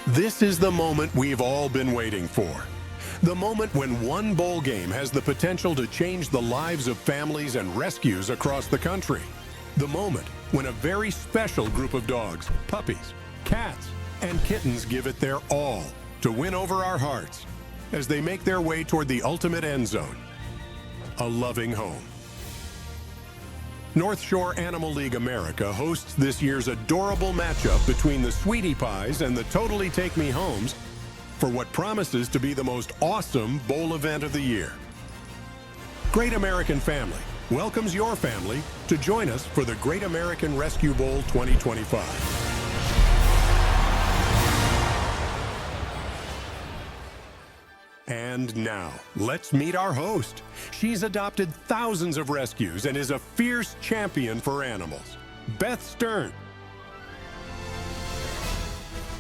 This is the moment we've all been waiting for. The moment when one bowl game has the potential to change the lives of families and rescues across the country. The moment when a very special group of dogs, puppies, cats, and kittens give it their all to win over our hearts as they make their way toward the ultimate end zone, a loving home. North Shore Animal League America hosts this year's adorable matchup between the Sweetie Pies and the Totally Take Me Homes for what promises to be the most awesome bowl event of the year. Great American Family welcomes your family to join us for the Great American Rescue Bowl 2025. And now, let's meet our host. She's adopted thousands of rescues and is a fierce champion for animals. Beth Stern.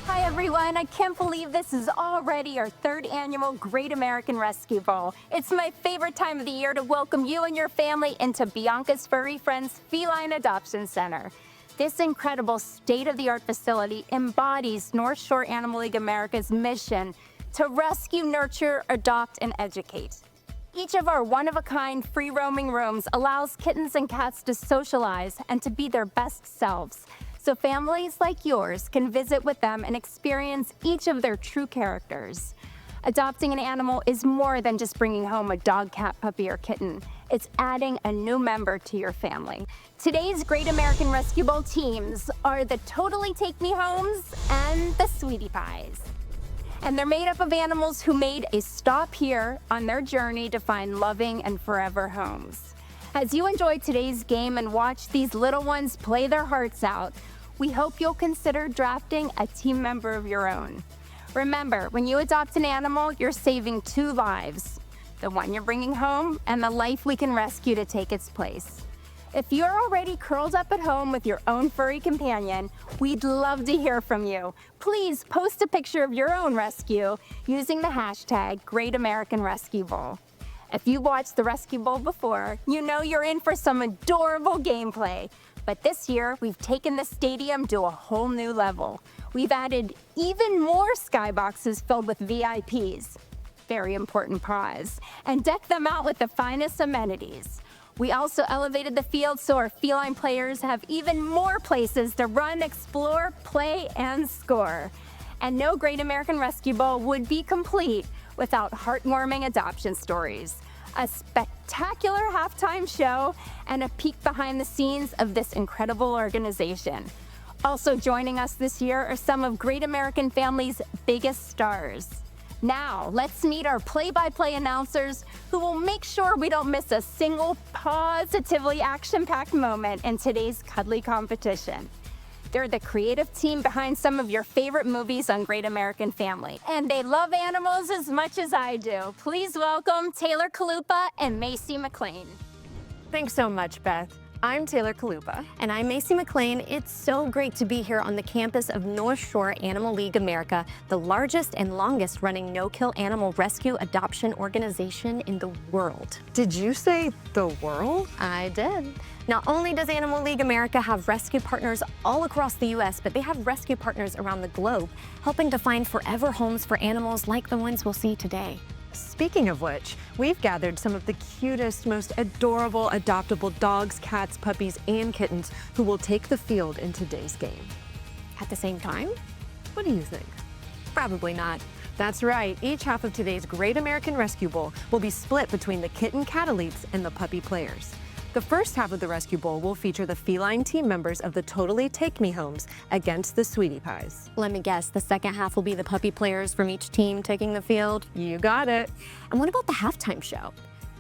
Hi everyone, I can't believe this is already our third annual Great American Rescue Bowl. It's my favorite time of the year to welcome you and your family into Bianca's Furry Friends Feline Adoption Center. This incredible state-of-the-art facility embodies North Shore Animal League America's mission to rescue, nurture, adopt, and educate. Each of our one-of-a-kind free-roaming rooms allows kittens and cats to socialize and to be their best selves, so families like yours can visit with them and experience each of their true characters. Adopting an animal is more than just bringing home a dog, cat, puppy, or kitten. It's adding a new member to your family. Today's Great American Rescue Bowl teams are the Totally Take Me Homes and the Sweetie Pies. And they're made up of animals who made a stop here on their journey to find loving and forever homes. As you enjoy today's game and watch these little ones play their hearts out, we hope you'll consider drafting a team member of your own. Remember, when you adopt an animal, you're saving two lives, the one you're bringing home and the life we can rescue to take its place. If you're already curled up at home with your own furry companion, we'd love to hear from you. Please post a picture of your own rescue using the hashtag Great American Rescue Bowl. If you watched the Rescue Bowl before, you know you're in for some adorable gameplay. But this year, we've taken the stadium to a whole new level. We've added even more skyboxes filled with VIPs, very important prize, and decked them out with the finest amenities. We also elevated the field so our feline players have even more places to run, explore, play, and score. And no Great American Rescue Bowl would be complete without heartwarming adoption stories, a spectacular halftime show, and a peek behind the scenes of this incredible organization. Also joining us this year are some of Great American Family's biggest stars. Now, let's meet our play-by-play announcers who will make sure we don't miss a single positively action-packed moment in today's cuddly competition. They're the creative team behind some of your favorite movies on Great American Family, and they love animals as much as I do. Please welcome Taylor Kalupa and Macy McLean. Thanks so much, Beth. I'm Taylor Kalupa. And I'm Macy McLean. It's so great to be here on the campus of North Shore Animal League America, the largest and longest running no-kill animal rescue adoption organization in the world. Did you say the world? I did. Not only does Animal League America have rescue partners all across the U.S., but they have rescue partners around the globe, helping to find forever homes for animals like the ones we'll see today. Speaking of which, we've gathered some of the cutest, most adorable, adoptable dogs, cats, puppies, and kittens who will take the field in today's game. At the same time? What do you think? Probably not. That's right. Each half of today's Great American Rescue Bowl will be split between the kitten cat elites and the puppy players. The first half of the Rescue Bowl will feature the feline team members of the Totally Take Me Homes against the Sweetie Pies. Let me guess, the second half will be the puppy players from each team taking the field? You got it. And what about the halftime show?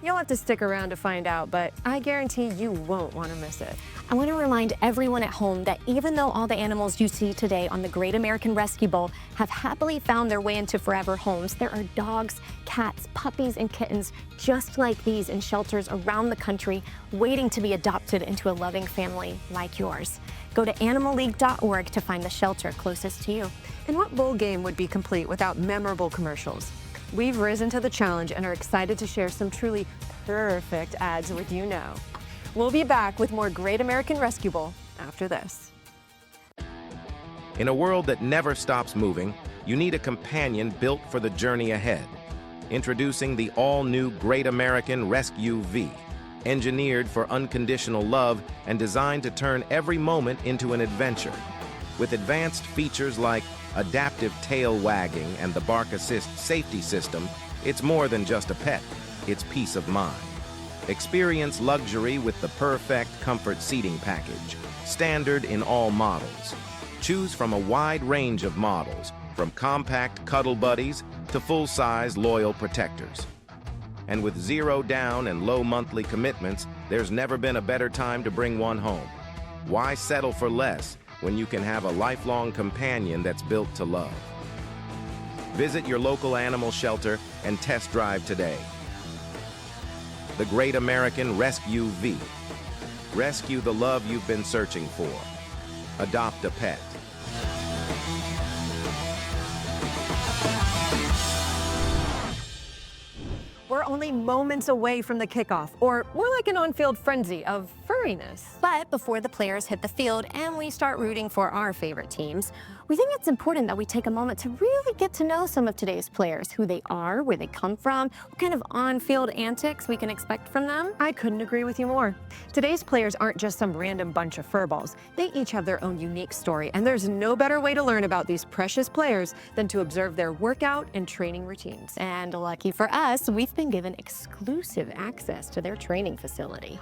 You'll have to stick around to find out, but I guarantee you won't want to miss it. I want to remind everyone at home that even though all the animals you see today on the Great American Rescue Bowl have happily found their way into forever homes, there are dogs, cats, puppies, and kittens just like these in shelters around the country waiting to be adopted into a loving family like yours. Go to animalleague.org to find the shelter closest to you. And what bowl game would be complete without memorable commercials? We've risen to the challenge and are excited to share some truly perfect ads with you now. We'll be back with more Great American Rescue Bowl after this. In a world that never stops moving, you need a companion built for the journey ahead. Introducing the all-new Great American Rescue V, engineered for unconditional love and designed to turn every moment into an adventure. With advanced features like adaptive tail wagging and the Bark Assist safety system, it's more than just a pet, it's peace of mind. Experience luxury with the perfect comfort seating package, standard in all models. Choose from a wide range of models, from compact cuddle buddies to full-size loyal protectors. And with zero down and low monthly commitments, there's never been a better time to bring one home. Why settle for less when you can have a lifelong companion that's built to love? Visit your local animal shelter and test drive today. The Great American Rescue V. Rescue the love you've been searching for. Adopt a pet. We're only moments away from the kickoff, or more like an on-field frenzy of furriness. But before the players hit the field and we start rooting for our favorite teams, we think it's important that we take a moment to really get to know some of today's players, who they are, where they come from, what kind of on-field antics we can expect from them. I couldn't agree with you more. Today's players aren't just some random bunch of furballs. They each have their own unique story, and there's no better way to learn about these precious players than to observe their workout and training routines. And lucky for us, we've been given exclusive access to their training facility.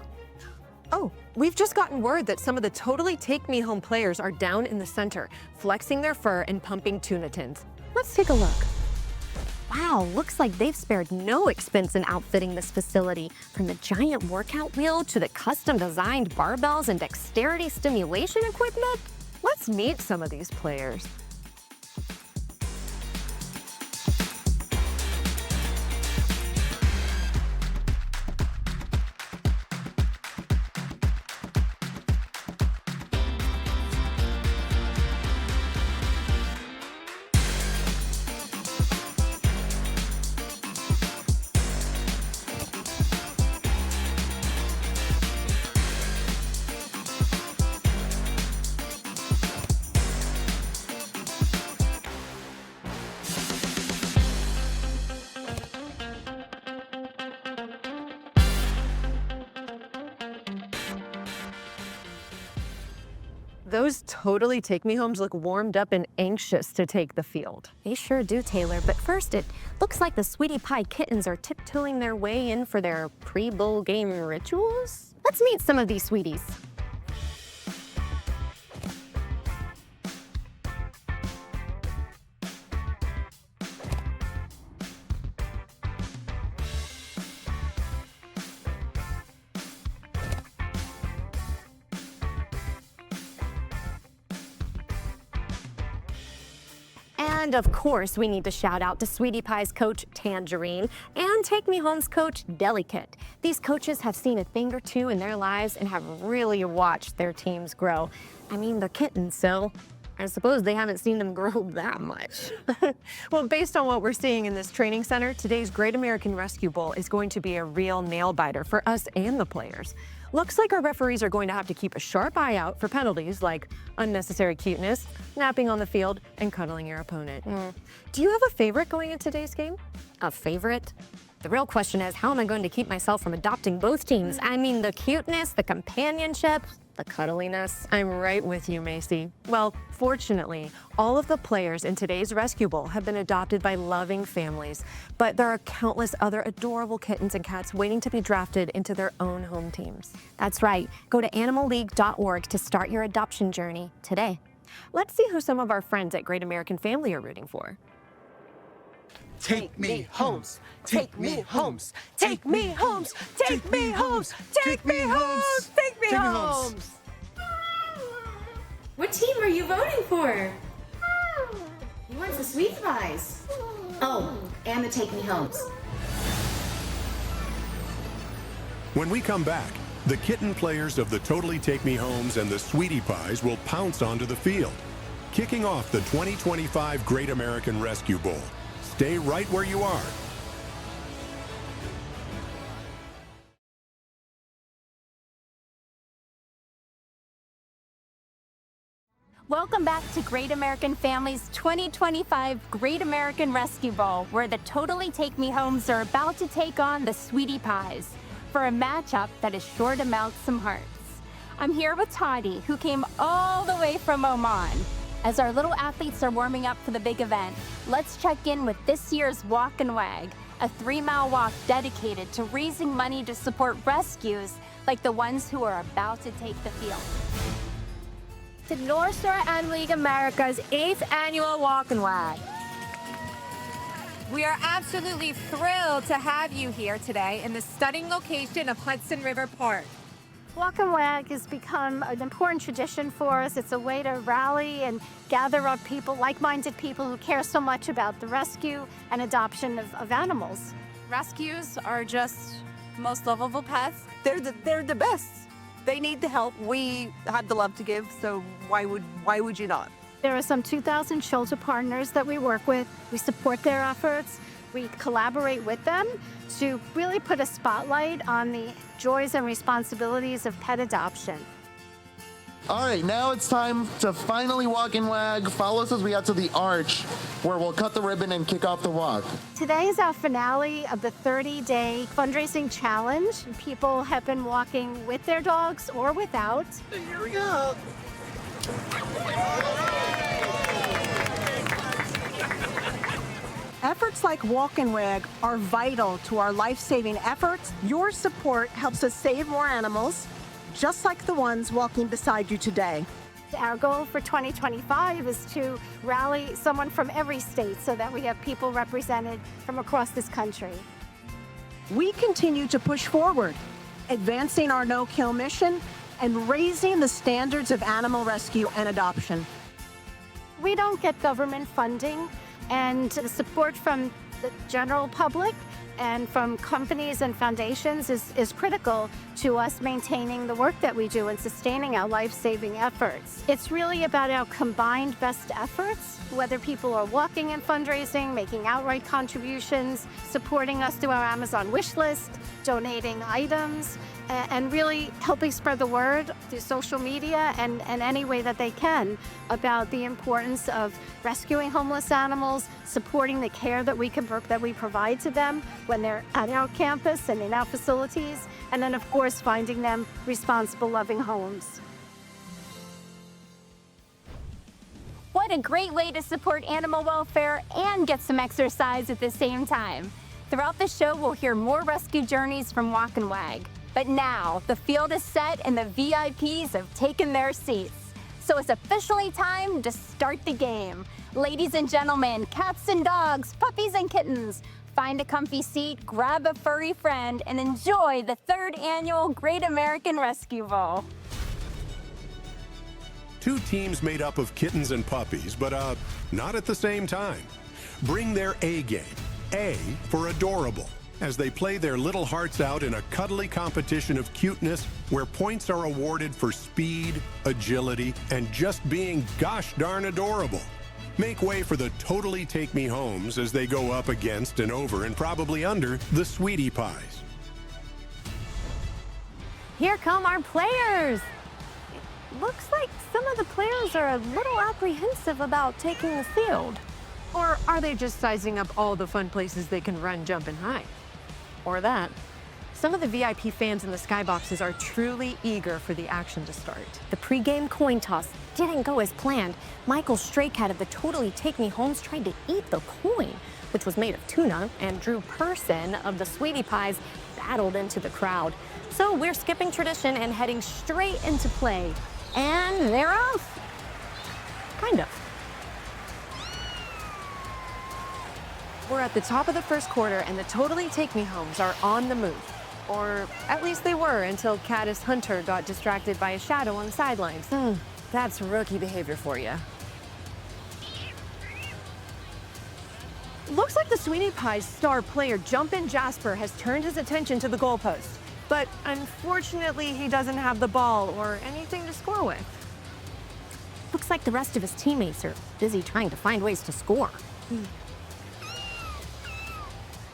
Oh, we've just gotten word that some of the Totally Take Me Home players are down in the center, flexing their fur and pumping tuna tins. Let's take a look. Wow, looks like they've spared no expense in outfitting this facility. From the giant workout wheel to the custom-designed barbells and dexterity stimulation equipment. Let's meet some of these players. Those Totally Take Me Homes look warmed up and anxious to take the field. They sure do, Taylor. But first, it looks like the Sweetie Pie kittens are tiptoeing their way in for their pre-bowl game rituals. Let's meet some of these sweeties. And of course, we need to shout out to Sweetie Pie's coach, Tangerine, and Take Me Home's coach, Delicate. These coaches have seen a thing or two in their lives and have really watched their teams grow. I mean, they're kittens, so I suppose they haven't seen them grow that much. Well, based on what we're seeing in this training center, today's Great American Rescue Bowl is going to be a real nail-biter for us and the players. Looks like our referees are going to have to keep a sharp eye out for penalties like unnecessary cuteness, napping on the field, and cuddling your opponent. Do you have a favorite going into today's game? A favorite? The real question is, how am I going to keep myself from adopting both teams? I mean, the cuteness, the companionship, the cuddliness. I'm right with you, Macy. Well, fortunately, all of the players in today's Rescue Bowl have been adopted by loving families, but there are countless other adorable kittens and cats waiting to be drafted into their own home teams. That's right. Go to animalleague.org to start your adoption journey today. Let's see who some of our friends at Great American Family are rooting for. Take me homes, take me homes, take me homes, take me homes, take me homes, take me homes. What team are you voting for? He wants the Sweetie Pies. Oh, and the Take Me Homes. When we come back, the kitten players of the Totally Take Me Homes and the Sweetie Pies will pounce onto the field, kicking off the 2025 Great American Rescue Bowl. Stay right where you are. Welcome back to Great American Family's 2025 Great American Rescue Bowl, where the Totally Take Me Homes are about to take on the Sweetie Pies for a matchup that is sure to melt some hearts. I'm here with Toddy, who came all the way from Oman. As our little athletes are warming up for the big event, let's check in with this year's Walk and Wag, a 3-mile walk dedicated to raising money to support rescues like the ones who are about to take the field. To North Star Animal League America's 8th annual Walk and Wag. We are absolutely thrilled to have you here today in the stunning location of Hudson River Park. Walk and Wag has become an important tradition for us. It's a way to rally and gather up people, like-minded people who care so much about the rescue and adoption of animals. Rescues are just most lovable pets. They're the best. They need the help. We have the love to give, so why would you not? There are some 2,000 shelter partners that we work with. We support their efforts. We collaborate with them to really put a spotlight on the joys and responsibilities of pet adoption. All right, now it's time to finally walk and wag. Follow us as we head to the arch, where we'll cut the ribbon and kick off the walk. Today is our finale of the 30-day fundraising challenge. People have been walking with their dogs or without. And here we go. Efforts like Walk and Wag are vital to our life-saving efforts. Your support helps us save more animals, just like the ones walking beside you today. Our goal for 2025 is to rally someone from every state so that we have people represented from across this country. We continue to push forward, advancing our no-kill mission and raising the standards of animal rescue and adoption. We don't get government funding, and the support from the general public and from companies and foundations is critical to us maintaining the work that we do and sustaining our life-saving efforts. It's really about our combined best efforts, whether people are walking and fundraising, making outright contributions, supporting us through our Amazon wish list, donating items, and really helping spread the word through social media and any way that they can about the importance of rescuing homeless animals, supporting the care that we provide to them when they're at our campus and in our facilities, and then of course finding them responsible, loving homes. What a great way to support animal welfare and get some exercise at the same time. Throughout the show, we'll hear more rescue journeys from Walk and Wag. But now, the field is set and the VIPs have taken their seats. So it's officially time to start the game. Ladies and gentlemen, cats and dogs, puppies and kittens, find a comfy seat, grab a furry friend, and enjoy the 3rd annual Great American Rescue Bowl. 2 teams made up of kittens and puppies, but not at the same time. Bring their A game, A for adorable, as they play their little hearts out in a cuddly competition of cuteness where points are awarded for speed, agility, and just being gosh darn adorable. Make way for the Totally Take Me Homes as they go up against and over and probably under the Sweetie Pies. Here come our players. It looks like some of the players are a little apprehensive about taking the field. Or are they just sizing up all the fun places they can run, jump, and hide? Or that. Some of the VIP fans in the skyboxes are truly eager for the action to start. The pregame coin toss didn't go as planned. Michael Straycat of the Totally Take Me Homes tried to eat the coin, which was made of tuna, and Drew Person of the Sweetie Pies battled into the crowd. So we're skipping tradition and heading straight into play. And they're off. Kind of. We're at the top of the first quarter and the Totally Take Me Homes are on the move. Or at least they were until Caddis Hunter got distracted by a shadow on the sidelines. That's rookie behavior for you. Looks like the Sweetie Pies star player Jumpin' Jasper has turned his attention to the goalpost. But unfortunately, he doesn't have the ball or anything to score with. Looks like the rest of his teammates are busy trying to find ways to score.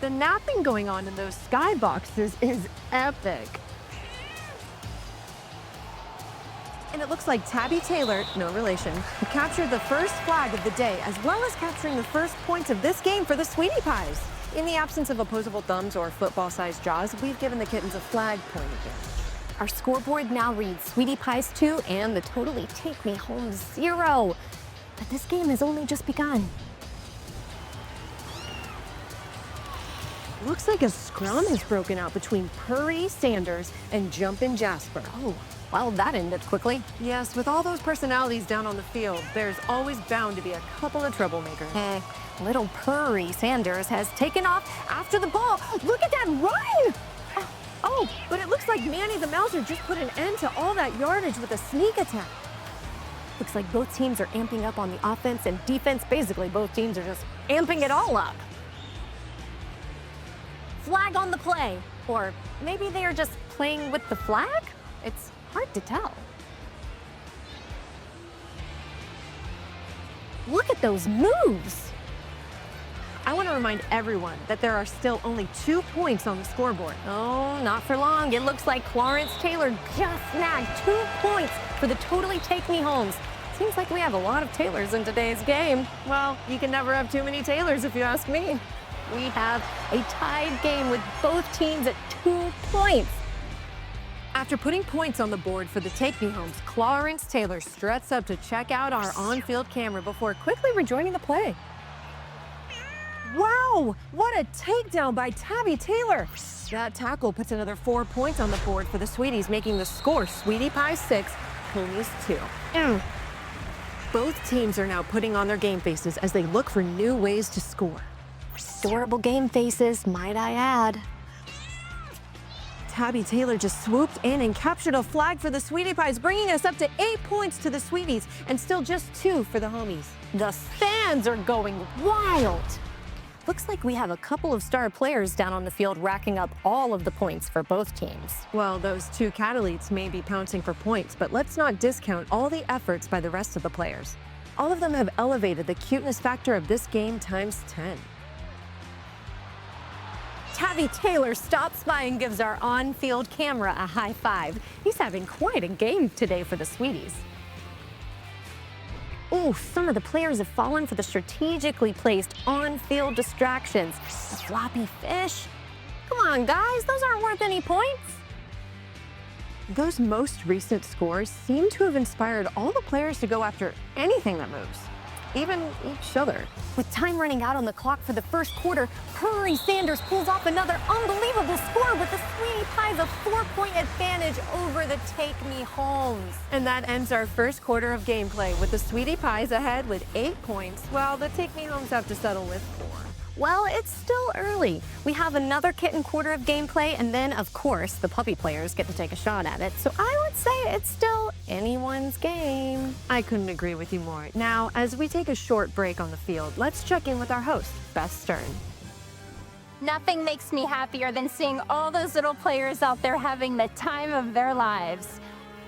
The napping going on in those skyboxes is epic. And it looks like Tabby Taylor, no relation, captured the first flag of the day, as well as capturing the first points of this game for the Sweetie Pies. In the absence of opposable thumbs or football-sized jaws, we've given the kittens a flag point advantage. Our scoreboard now reads Sweetie Pies 2 and the Totally Take Me Home 0. But this game has only just begun. Looks like a scrum has broken out between Purry Sanders and Jumpin' Jasper. Oh, well, that ended quickly. Yes, with all those personalities down on the field, there's always bound to be a couple of troublemakers. Little Purry Sanders has taken off after the ball. Look at that run! Oh, but it looks like Manny the Mouser just put an end to all that yardage with a sneak attack. Looks like both teams are amping up on the offense and defense. Basically, both teams are just amping it all up. Flag on the play. Or maybe they are just playing with the flag? It's hard to tell. Look at those moves. I want to remind everyone that there are still only 2 points on the scoreboard. Oh, not for long. It looks like Clarence Taylor just snagged 2 points for the Totally Take Me Homes. Seems like we have a lot of Taylors in today's game. Well, you can never have too many Taylors if you ask me. We have a tied game with both teams at 2 points. After putting points on the board for the Take Me Homes, Clarence Taylor struts up to check out our on-field camera before quickly rejoining the play. Wow, what a takedown by Tabby Taylor. That tackle puts another 4 points on the board for the Sweeties, making the score Sweetie Pie 6, Homies 2. Both teams are now putting on their game faces as they look for new ways to score. Adorable game faces, might I add. Tabby Taylor just swooped in and captured a flag for the Sweetie Pies, bringing us up to 8 points to the Sweeties and still just 2 for the Homies. The fans are going wild. Looks like we have a couple of star players down on the field racking up all of the points for both teams. Well, those 2 cataletes may be pouncing for points, but let's not discount all the efforts by the rest of the players. All of them have elevated the cuteness factor of this game times 10. Tabby Taylor stops by and gives our on-field camera a high five. He's having quite a game today for the Sweeties. Ooh, some of the players have fallen for the strategically placed on-field distractions. The floppy fish. Come on, guys, those aren't worth any points. Those most recent scores seem to have inspired all the players to go after anything that moves, even each other. With time running out on the clock for the first quarter, Purry Sanders pulls off another unbelievable score with the Sweetie Pies a 4-point advantage over the Take Me Homes. And that ends our first quarter of gameplay with the Sweetie Pies ahead with 8 points, while the Take Me Homes have to settle with 4. Well, it's still early. We have another kitten quarter of gameplay, and then, of course, the puppy players get to take a shot at it. So I would say it's still anyone's game. I couldn't agree with you more. Now, as we take a short break on the field, let's check in with our host, Beth Stern. Nothing makes me happier than seeing all those little players out there having the time of their lives.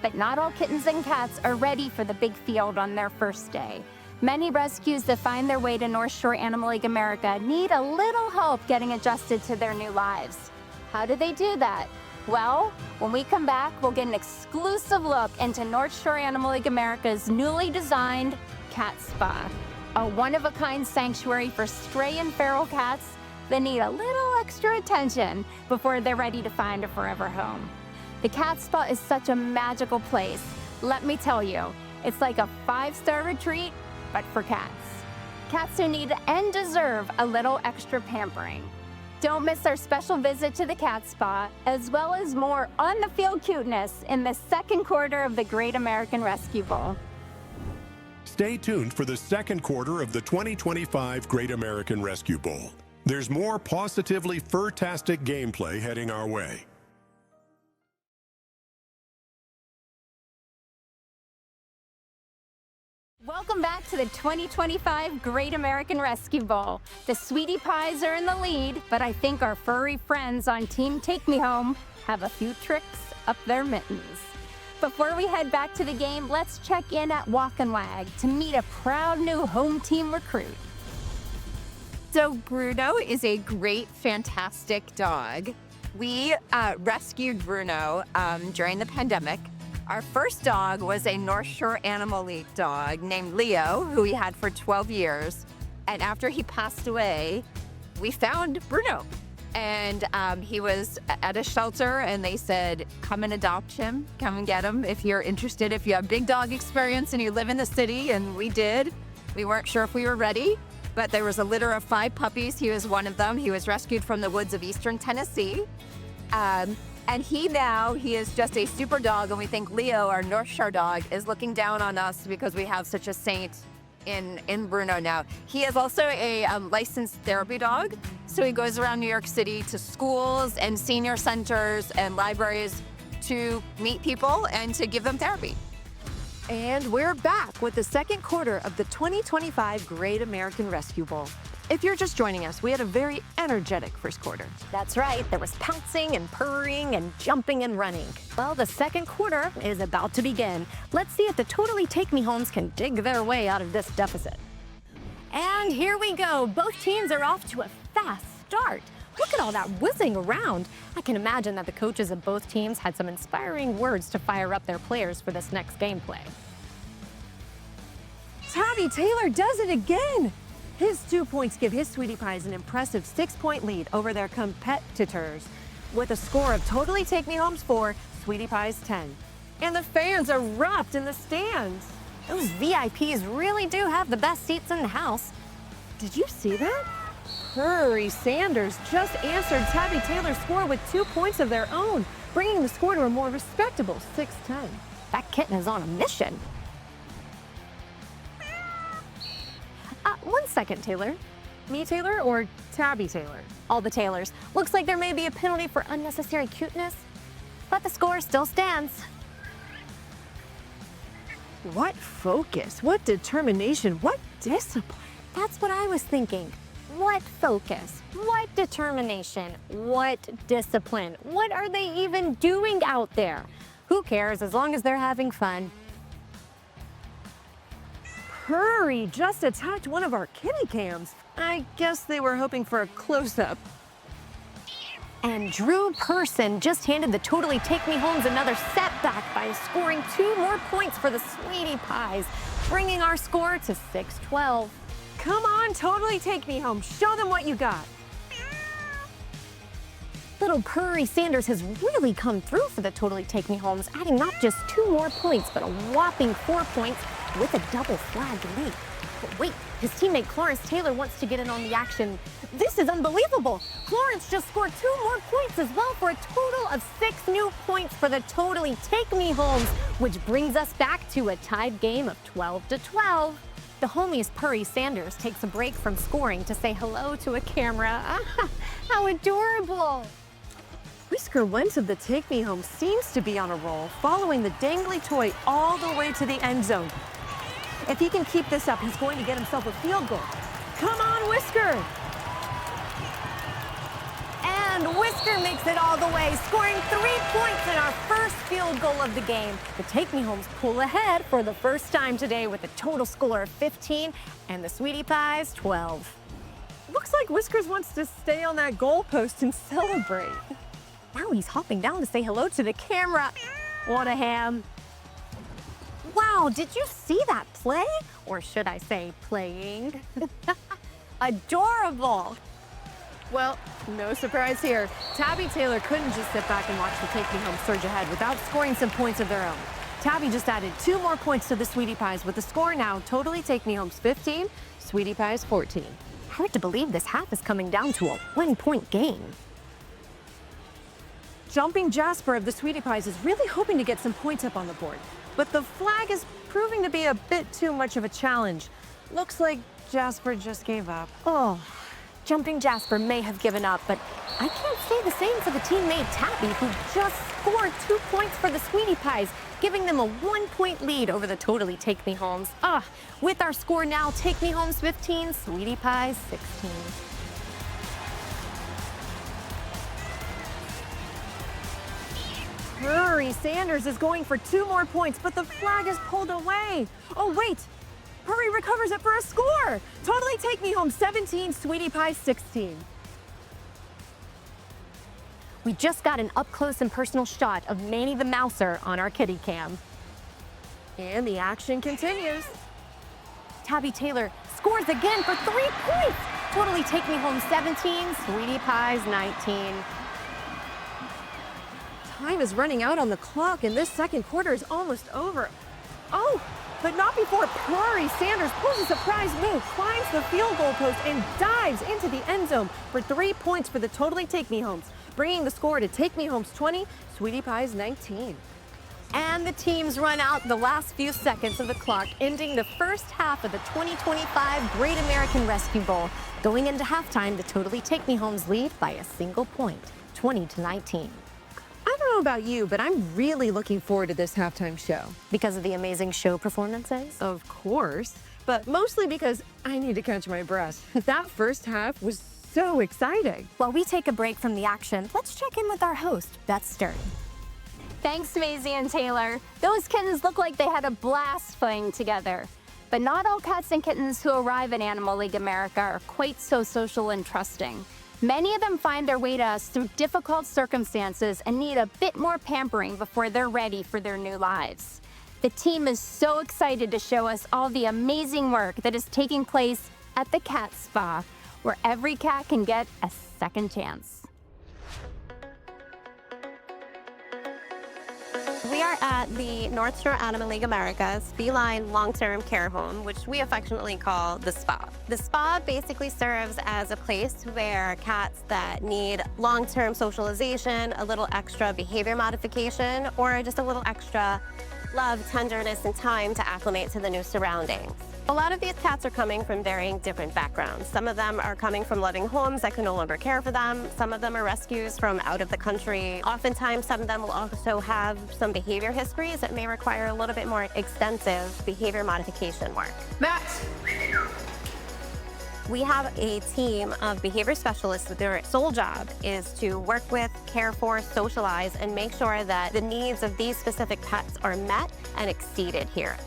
But not all kittens and cats are ready for the big field on their first day. Many rescues that find their way to North Shore Animal League America need a little help getting adjusted to their new lives. How do they do that? Well, when we come back, we'll get an exclusive look into North Shore Animal League America's newly designed Cat Spa, a one-of-a-kind sanctuary for stray and feral cats that need a little extra attention before they're ready to find a forever home. The Cat Spa is such a magical place. Let me tell you, it's like a 5-star retreat, but for cats. Cats who need and deserve a little extra pampering. Don't miss our special visit to the Cat Spa, as well as more on-the-field cuteness in the second quarter of the Great American Rescue Bowl. Stay tuned for the second quarter of the 2025 Great American Rescue Bowl. There's more positively fur-tastic gameplay heading our way. Welcome back to the 2025 Great American Rescue Bowl. The Sweetie Pies are in the lead, but I think our furry friends on Team Take Me Home have a few tricks up their mittens. Before we head back to the game, let's check in at Walk and Wag to meet a proud new home team recruit. So Bruno is a great, fantastic dog. We rescued Bruno during the pandemic. Our first dog was a North Shore Animal League dog named Leo, who we had for 12 years. And after he passed away, we found Bruno. And he was at a shelter, and they said, come and adopt him. Come and get him if you're interested, if you have big dog experience and you live in the city. And we did. We weren't sure if we were ready, but there was a litter of 5 puppies. He was one of them. He was rescued from the woods of eastern Tennessee. And he is just a super dog, and we think Leo, our North Shore dog, is looking down on us because we have such a saint in Bruno now. He is also a licensed therapy dog, so he goes around New York City to schools and senior centers and libraries to meet people and to give them therapy. And we're back with the second quarter of the 2025 Great American Rescue Bowl. If you're just joining us, we had a very energetic first quarter. That's right. There was pouncing and purring and jumping and running. Well, the second quarter is about to begin. Let's see if the Totally Take Me Homes can dig their way out of this deficit. And here we go. Both teams are off to a fast start. Look at all that whizzing around. I can imagine that the coaches of both teams had some inspiring words to fire up their players for this next gameplay. Tabby Taylor does it again. His 2 points give his Sweetie Pies an impressive 6-point lead over their competitors, with a score of Totally Take Me Homes 4, Sweetie Pies 10. And the fans erupt in the stands. Those VIPs really do have the best seats in the house. Did you see that? Hurry Sanders just answered Tabby Taylor's score with 2 points of their own, bringing the score to a more respectable 6-10. That kitten is on a mission. 1 second, Taylor. Me, Taylor, or Tabby Taylor? All the Taylors. Looks like there may be a penalty for unnecessary cuteness, but the score still stands. What focus, what determination, what discipline. That's what I was thinking. What focus, what determination, what discipline? What are they even doing out there? Who cares as long as they're having fun? Hurry just attacked one of our kitty cams. I guess they were hoping for a close-up. And Drew Person just handed the Totally Take Me Homes another setback by scoring 2 more points for the Sweetie Pies, bringing our score to 6-12. Come on, Totally Take Me Home. Show them what you got. Little Purry Sanders has really come through for the Totally Take Me Homes, adding not just 2 more points, but a whopping 4 points with a double flag lead. But wait, his teammate Clarence Taylor wants to get in on the action. This is unbelievable. Clarence just scored 2 more points as well for a total of 6 new points for the Totally Take Me Homes, which brings us back to a tied game of 12-12. The homies Purry Sanders takes a break from scoring to say hello to a camera. How adorable. Whisker Wentz of the Take Me Home seems to be on a roll, following the dangly toy all the way to the end zone. If he can keep this up, he's going to get himself a field goal. Come on, Whisker! And Whisker makes it all the way, scoring 3 points in our first field goal of the game. The Take Me Homes pull ahead for the first time today with a total score of 15 and the Sweetie Pies 12. Looks like Whiskers wants to stay on that goalpost and celebrate. Now he's hopping down to say hello to the camera. What a ham. Wow, did you see that play? Or should I say playing? Adorable. Well, no surprise here. Tabby Taylor couldn't just sit back and watch the Take Me Home surge ahead without scoring some points of their own. Tabby just added 2 more points to the Sweetie Pies with the score now Totally Take Me Home's 15, Sweetie Pies 14. Hard to believe this half is coming down to a 1-point game. Jumping Jasper of the Sweetie Pies is really hoping to get some points up on the board, but the flag is proving to be a bit too much of a challenge. Looks like Jasper just gave up. Oh, Jumping Jasper may have given up, but I can't say the same for the teammate Tabby, who just scored 2 points for the Sweetie Pies, giving them a 1-point lead over the Totally Take Me Homes. With our score now, Take Me Homes 15, Sweetie Pies 16. Purry Sanders is going for 2 more points, but the flag is pulled away. Oh, wait. Purry recovers it for a score. Totally Take Me Home 17, Sweetie Pie 16. We just got an up-close and personal shot of Manny the Mouser on our kitty cam. And the action continues. Tabby Taylor scores again for 3 points. Totally Take Me Home 17, Sweetie Pies 19. Time is running out on the clock, and this second quarter is almost over. Oh, but not before Prairie Sanders pulls a surprise move, climbs the field goal post, and dives into the end zone for 3 points for the Totally Take Me Homes, bringing the score to Take Me Homes 20, Sweetie Pies 19. And the teams run out the last few seconds of the clock, ending the first half of the 2025 Great American Rescue Bowl. Going into halftime, the Totally Take Me Homes lead by a single point, 20-19. I don't know about you, but I'm really looking forward to this halftime show. Because of the amazing show performances? Of course, but mostly because I need to catch my breath. That first half was so exciting. While we take a break from the action, let's check in with our host, Beth Stern. Thanks, Maisie and Taylor. Those kittens look like they had a blast playing together. But not all cats and kittens who arrive at Animal League America are quite so social and trusting. Many of them find their way to us through difficult circumstances and need a bit more pampering before they're ready for their new lives. The team is so excited to show us all the amazing work that is taking place at the Cat Spa, where every cat can get a second chance. We are at the North Shore Animal League America's feline long-term care home, which we affectionately call the spa. The spa basically serves as a place where cats that need long-term socialization, a little extra behavior modification, or just a little extra love, tenderness, and time to acclimate to the new surroundings. A lot of these cats are coming from varying different backgrounds. Some of them are coming from loving homes that can no longer care for them. Some of them are rescues from out of the country. Oftentimes, some of them will also have some behavior histories that may require a little bit more extensive behavior modification work. Max! We have a team of behavior specialists. Their sole job is to work with, care for, socialize, and make sure that the needs of these specific pets are met and exceeded here.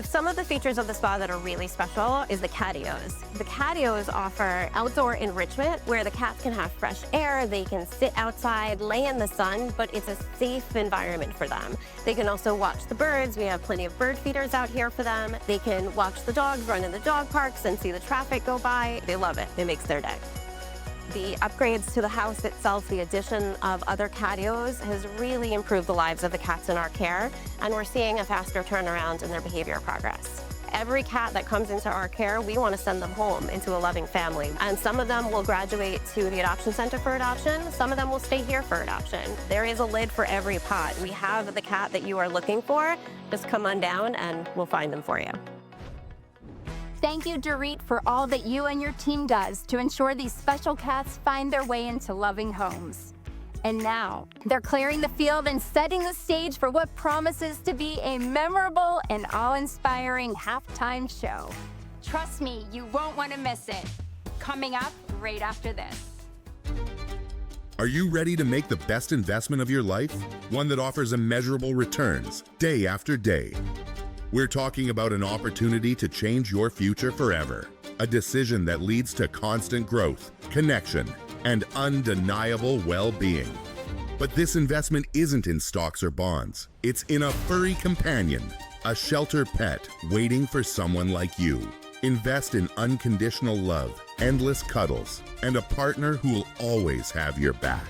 Some of the features of the spa that are really special is the catios. The catios offer outdoor enrichment where the cats can have fresh air, they can sit outside, lay in the sun, but it's a safe environment for them. They can also watch the birds. We have plenty of bird feeders out here for them. They can watch the dogs run in the dog parks and see the traffic go by. They love it. It makes their day. The upgrades to the house itself, the addition of other catios has really improved the lives of the cats in our care, and we're seeing a faster turnaround in their behavior progress. Every cat that comes into our care, we want to send them home into a loving family. And some of them will graduate to the adoption center for adoption. Some of them will stay here for adoption. There is a lid for every pot. We have the cat that you are looking for. Just come on down and we'll find them for you. Thank you, Dorit, for all that you and your team does to ensure these special cats find their way into loving homes. And now, they're clearing the field and setting the stage for what promises to be a memorable and awe-inspiring halftime show. Trust me, you won't want to miss it. Coming up right after this. Are you ready to make the best investment of your life? One that offers immeasurable returns day after day. We're talking about an opportunity to change your future forever. A decision that leads to constant growth, connection, and undeniable well-being. But this investment isn't in stocks or bonds. It's in a furry companion, a shelter pet waiting for someone like you. Invest in unconditional love, endless cuddles, and a partner who'll always have your back.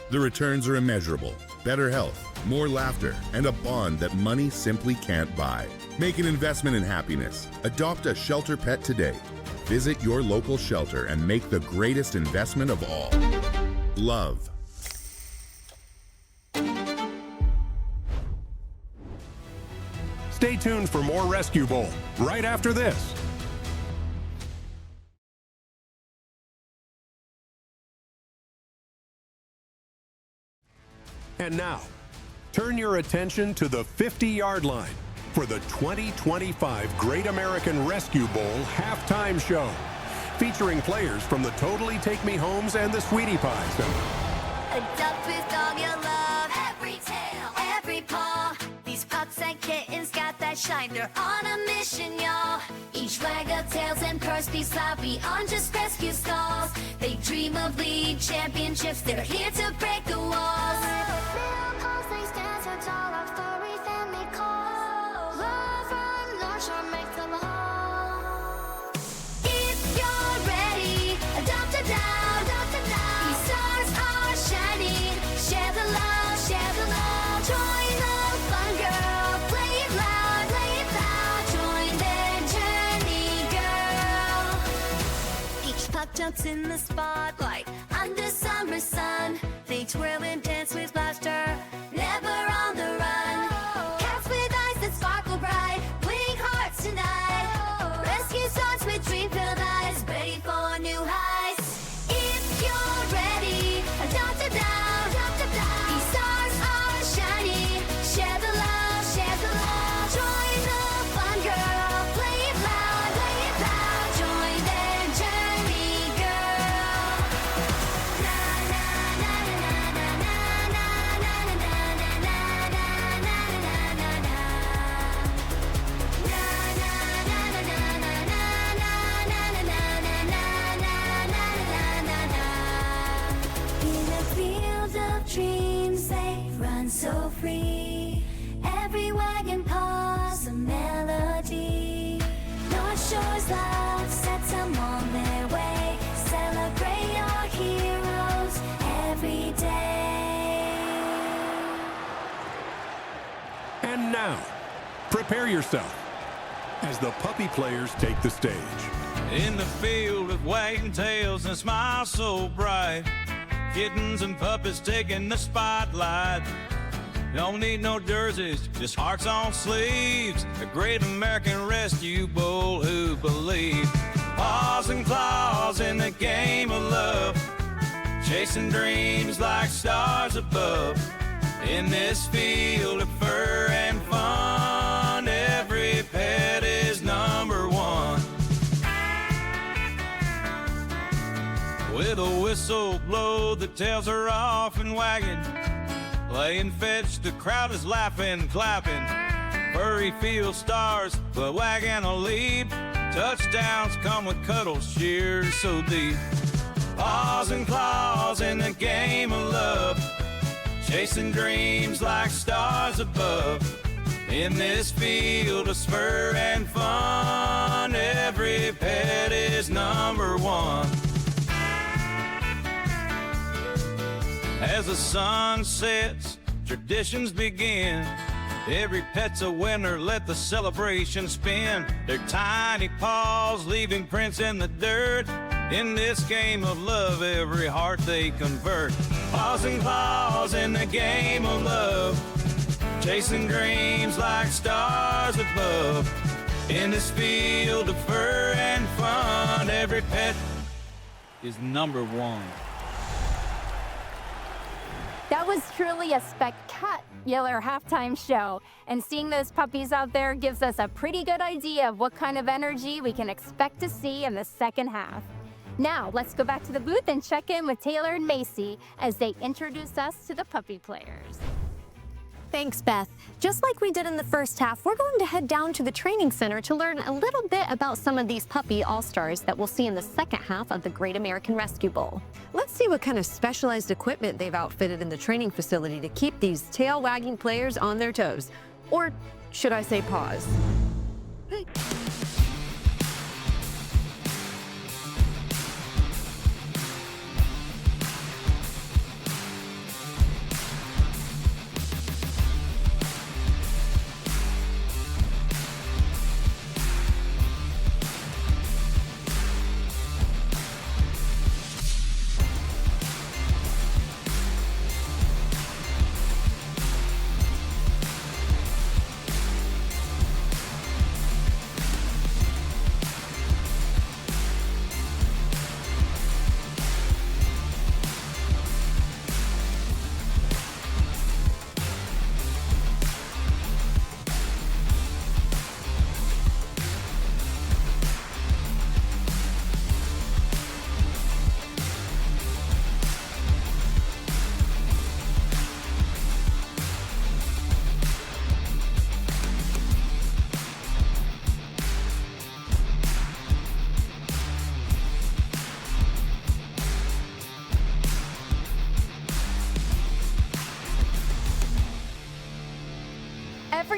The returns are immeasurable. Better health, more laughter, and a bond that money simply can't buy. Make an investment in happiness. Adopt a shelter pet today. Visit your local shelter and make the greatest investment of all. Love. Stay tuned for more Rescue Bowl right after this. And now, turn your attention to the 50-yard line for the 2025 Great American Rescue Bowl halftime show, featuring players from the Totally Take Me Homes and the Sweetie Pies. Adopt with all your love, every tail, every paw. These pups and kittens got that shine, they're on a mission, y'all. Each wag of tails and purse be sloppy on just rescue stalls. They dream of league championships, they're here to break the walls. Little paws, they stand so tall, our furry family calls. Love and nurture make them whole. If you're ready, adopt a down, adopt a down. These stars are shining, share the love, share the love. Join the fun, girl, play it loud, join their journey, girl. Each pup jumps in the spotlight under summer sun. They twirl and dance with laughter, never on the run. Cats with eyes that sparkle bright, winning hearts tonight. Rescue starts with dream-filled eyes, ready for new heights. If you're ready, adopt a down, adopt a down. These stars are shining, share the love, share the love. Join the fun, girl, play it loud, join their journey, girl. Na na na na na na na na na na na na na na na. In a field of dreams, they run so free. Every wagon paws a melody. North Shore's love sets them on their way. Celebrate our heroes every day. And now, prepare yourself as the puppy players take the stage. In the field with wagging tails and smiles so bright, kittens and puppies taking the spotlight. Don't need no jerseys, just hearts on sleeves. A great American rescue bull who believe. Paws and claws in the game of love, chasing dreams like stars above. In this field of fur and fun, every pet is number one. With a whistle blow, the tails are off and wagging. Playing fetch, the crowd is laughing, clapping. Furry field stars, the wagon will lead. Touchdowns come with cuddles, sheer so deep. Paws and claws in the game of love, chasing dreams like stars above. In this field of spur and fun, every pet is number one. As the sun sets, traditions begin. Every pet's a winner, let the celebration spin. Their tiny paws leaving prints in the dirt. In this game of love, every heart they convert. Paws and claws in the game of love, chasing dreams like stars above. In this field of fur and fun, every pet is number one. That was truly a spectacular halftime show, and seeing those puppies out there gives us a pretty good idea of what kind of energy we can expect to see in the second half. Now, let's go back to the booth and check in with Taylor and Macy as they introduce us to the puppy players. Thanks, Beth. Just like we did in the first half, we're going to head down to the training center to learn a little bit about some of these puppy all-stars that we'll see in the second half of the Great American Rescue Bowl. Let's see what kind of specialized equipment they've outfitted in the training facility to keep these tail-wagging players on their toes. Or should I say paws? Hey.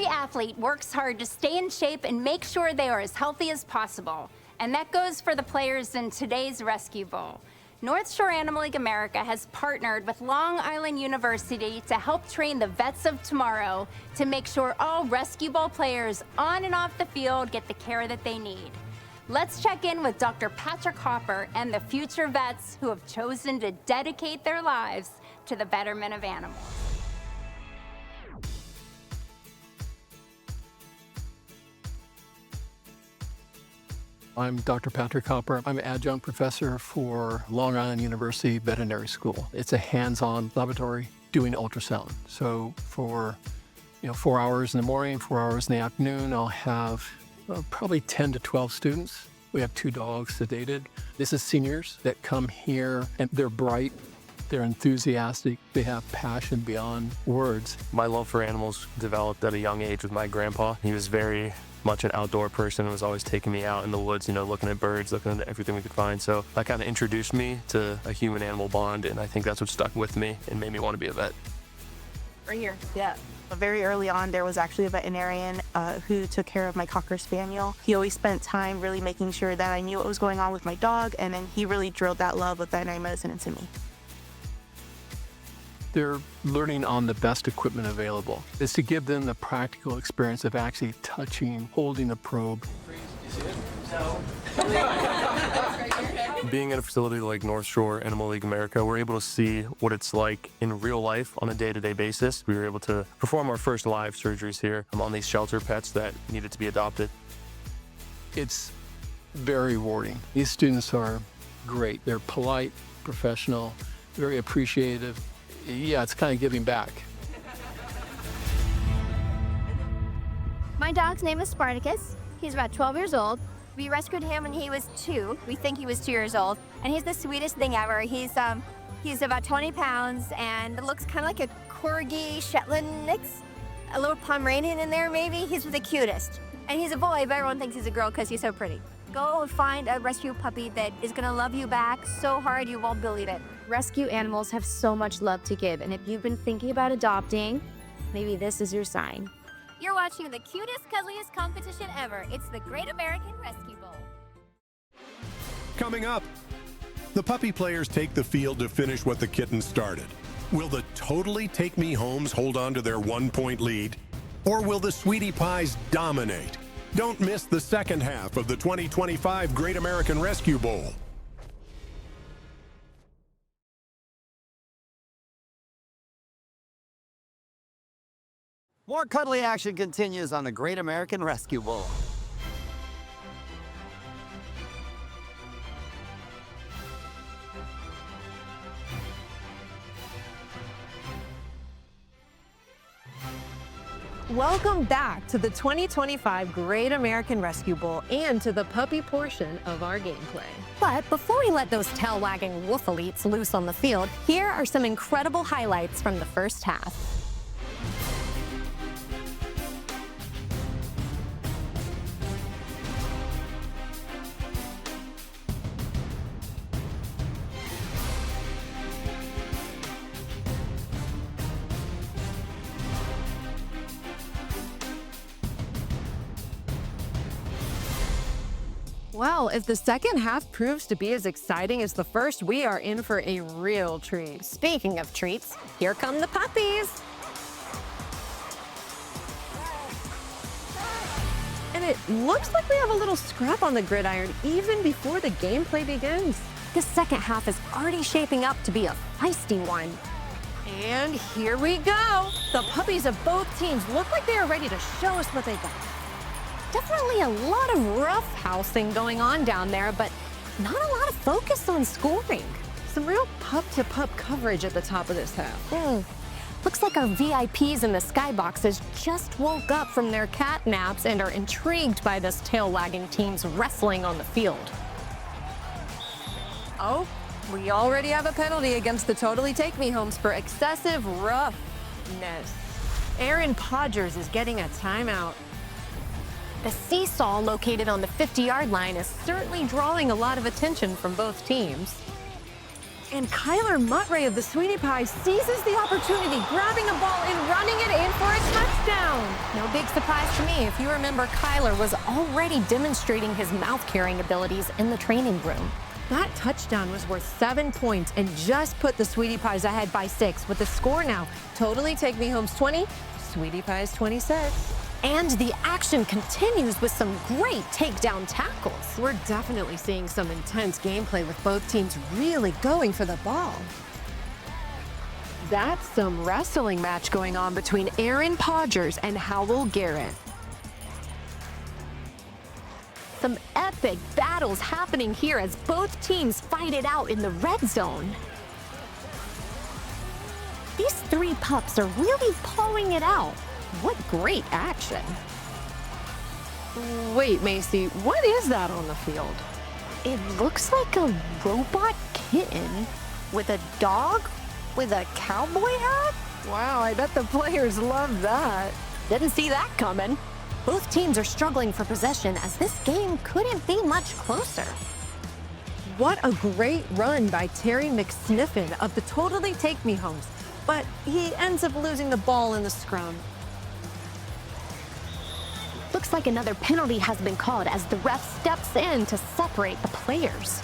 Every athlete works hard to stay in shape and make sure they are as healthy as possible. And that goes for the players in today's Rescue Bowl. North Shore Animal League America has partnered with Long Island University to help train the vets of tomorrow to make sure all Rescue Bowl players on and off the field get the care that they need. Let's check in with Dr. Patrick Hopper and the future vets who have chosen to dedicate their lives to the betterment of animals. I'm Dr. Patrick Hopper. I'm an adjunct professor for Long Island University Veterinary School. It's a hands-on laboratory doing ultrasound. So for 4 hours in the morning, 4 hours in the afternoon, I'll have probably 10 to 12 students. We have 2 dogs sedated. This is seniors that come here, and they're bright, they're enthusiastic, they have passion beyond words. My love for animals developed at a young age with my grandpa. He was very much an outdoor person and was always taking me out in the woods, looking at birds, looking at everything we could find. So that kind of introduced me to a human-animal bond, and I think that's what stuck with me and made me want to be a vet. Right here. Yeah. Very early on, there was actually a veterinarian who took care of my Cocker Spaniel. He always spent time really making sure that I knew what was going on with my dog, and then he really drilled that love of veterinary medicine into me. They're learning on the best equipment available. It's to give them the practical experience of actually touching, holding a probe. Being in a facility like North Shore Animal League America, we're able to see what it's like in real life on a day-to-day basis. We were able to perform our first live surgeries here on these shelter pets that needed to be adopted. It's very rewarding. These students are great. They're polite, professional, very appreciative. Yeah, it's kind of giving back. My dog's name is Spartacus. He's about 12 years old. We rescued him when he was 2. We think he was 2 years old. And he's the sweetest thing ever. He's about 20 pounds and looks kind of like a Corgi Shetland mix. A little Pomeranian in there, maybe. He's the cutest. And he's a boy, but everyone thinks he's a girl because he's so pretty. Go find a rescue puppy that is going to love you back so hard you won't believe it. Rescue animals have so much love to give, and if you've been thinking about adopting, maybe this is your sign. You're watching the cutest, cuddliest competition ever. It's the Great American Rescue Bowl. Coming up, the puppy players take the field to finish what the kittens started. Will the Totally Take Me Homes hold on to their 1-point lead? Or will the Sweetie Pies dominate? Don't miss the second half of the 2025 Great American Rescue Bowl. More cuddly action continues on the Great American Rescue Bowl. Welcome back to the 2025 Great American Rescue Bowl and to the puppy portion of our gameplay. But before we let those tail-wagging wolf-elites loose on the field, here are some incredible highlights from the first half. Well, if the second half proves to be as exciting as the first, we are in for a real treat. Speaking of treats, here come the puppies. And it looks like we have a little scrap on the gridiron even before the gameplay begins. The second half is already shaping up to be a feisty one. And here we go. The puppies of both teams look like they are ready to show us what they got. Definitely a lot of roughhousing going on down there, but not a lot of focus on scoring. Some real pup-to-pup coverage at the top of this half. Looks like our VIPs in the skyboxes just woke up from their cat naps and are intrigued by this tail-wagging team's wrestling on the field. Oh, we already have a penalty against the Totally Take Me Homes for excessive roughness. Aaron Podgers is getting a timeout. The seesaw located on the 50-yard line is certainly drawing a lot of attention from both teams. And Kyler Muttray of the Sweetie Pies seizes the opportunity, grabbing a ball and running it in for a touchdown. No big surprise to me. If you remember, Kyler was already demonstrating his mouth-carrying abilities in the training room. That touchdown was worth 7 points and just put the Sweetie Pies ahead by 6 with the score now. Totally Take Me Home's 20, Sweetie Pies 26. And the action continues with some great takedown tackles. We're definitely seeing some intense gameplay with both teams really going for the ball. That's some wrestling match going on between Aaron Podgers and Howell Garrett. Some epic battles happening here as both teams fight it out in the red zone. These three pups are really pulling it out. What great action. Wait, Macy, what is that on the field? It looks like a robot kitten with a dog with a cowboy hat? Wow, I bet the players love that. Didn't see that coming. Both teams are struggling for possession as this game couldn't be much closer. What a great run by Terry McSniffen of the Totally Take Me Homes, but he ends up losing the ball in the scrum. Looks like another penalty has been called as the ref steps in to separate the players.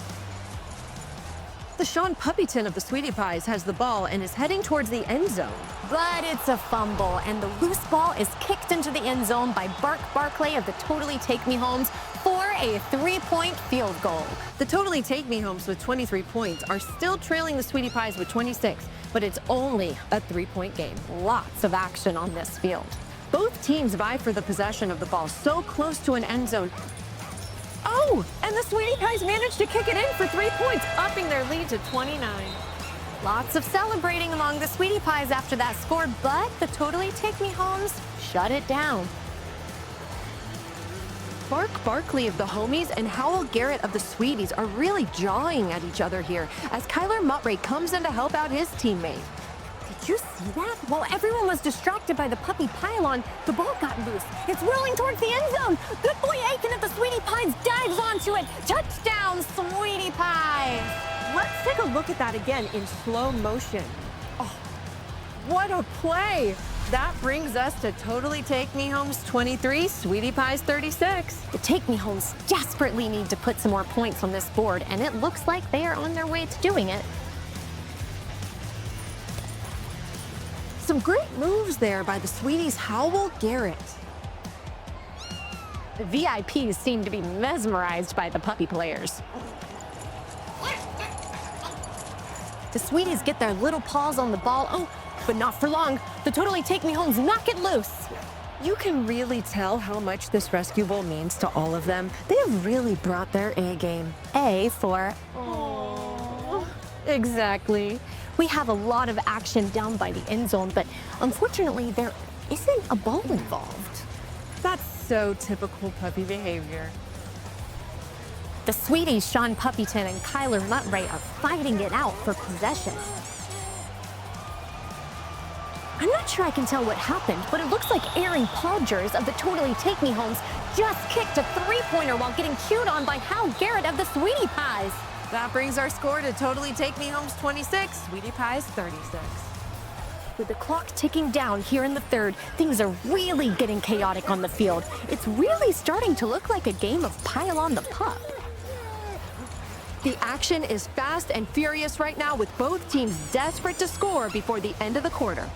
The Sean Puppyton of the Sweetie Pies has the ball and is heading towards the end zone. But it's a fumble, and the loose ball is kicked into the end zone by Bark Barclay of the Totally Take Me Homes for a 3-point field goal. The Totally Take Me Homes with 23 points are still trailing the Sweetie Pies with 26, but it's only a 3-point game. Lots of action on this field. Both teams vie for the possession of the ball so close to an end zone. Oh, and the Sweetie Pies managed to kick it in for 3 points, upping their lead to 29. Lots of celebrating among the Sweetie Pies after that score, but the Totally Take Me Homes shut it down. Bark Barkley of the Homies and Howell Garrett of the Sweeties are really jawing at each other here as Kyler Muttray comes in to help out his teammate. Did you see that? While everyone was distracted by the puppy pylon, the ball got loose. It's rolling towards the end zone. Good boy Aiken of the Sweetie Pies dives onto it. Touchdown, Sweetie Pies! Let's take a look at that again in slow motion. Oh, what a play! That brings us to Totally Take Me Home's 23, Sweetie Pies 36. The Take Me Homes desperately need to put some more points on this board, and it looks like they are on their way to doing it. Some great moves there by the Sweeties' Howell Garrett. The VIPs seem to be mesmerized by the puppy players. The Sweeties get their little paws on the ball. Oh, but not for long. The Totally Take Me Homes knock it loose. You can really tell how much this Rescue Bowl means to all of them. They have really brought their A game. A for... Aww. Exactly. We have a lot of action down by the end zone, but unfortunately there isn't a ball involved. That's so typical puppy behavior. The Sweeties, Sean Puppyton and Kyler Muttray are fighting it out for possession. I'm not sure I can tell what happened, but it looks like Aaron Podgers of the Totally Take Me Homes just kicked a three-pointer while getting cued on by Hal Garrett of the Sweetie Pies. That brings our score to Totally Take Me Home's 26, Sweetie Pies 36. With the clock ticking down here in the third, things are really getting chaotic on the field. It's really starting to look like a game of Pile on the Pup. The action is fast and furious right now with both teams desperate to score before the end of the quarter.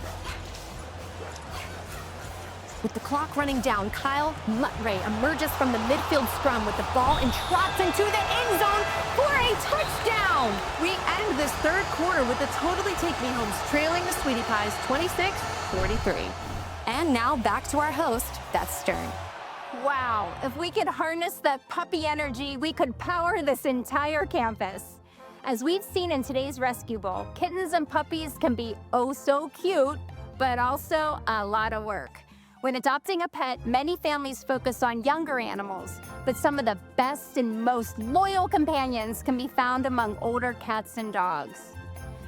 With the clock running down, Kyle Muttray emerges from the midfield scrum with the ball and trots into the end zone for a touchdown! We end this third quarter with the Totally Take Me Homes trailing the Sweetie Pies 26-43. And now back to our host, Beth Stern. Wow, if we could harness that puppy energy, we could power this entire campus. As we've seen in today's Rescue Bowl, kittens and puppies can be oh so cute, but also a lot of work. When adopting a pet, many families focus on younger animals, but some of the best and most loyal companions can be found among older cats and dogs.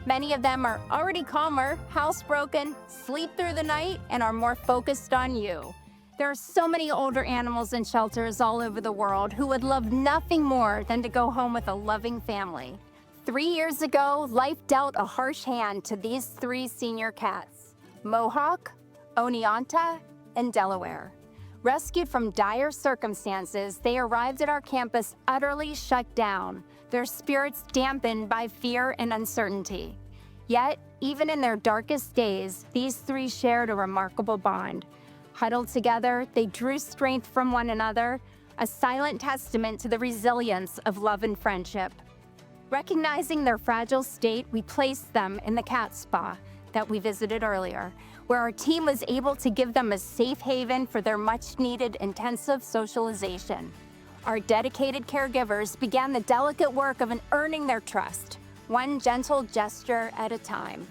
Many of them are already calmer, housebroken, sleep through the night, and are more focused on you. There are so many older animals in shelters all over the world who would love nothing more than to go home with a loving family. 3 years ago, life dealt a harsh hand to these 3 senior cats: Mohawk, Oneonta, and Delaware. Rescued from dire circumstances, they arrived at our campus utterly shut down, their spirits dampened by fear and uncertainty. Yet, even in their darkest days, these 3 shared a remarkable bond. Huddled together, they drew strength from one another, a silent testament to the resilience of love and friendship. Recognizing their fragile state, we placed them in the cat spa that we visited earlier, where our team was able to give them a safe haven for their much-needed intensive socialization. Our dedicated caregivers began the delicate work of earning their trust, one gentle gesture at a time.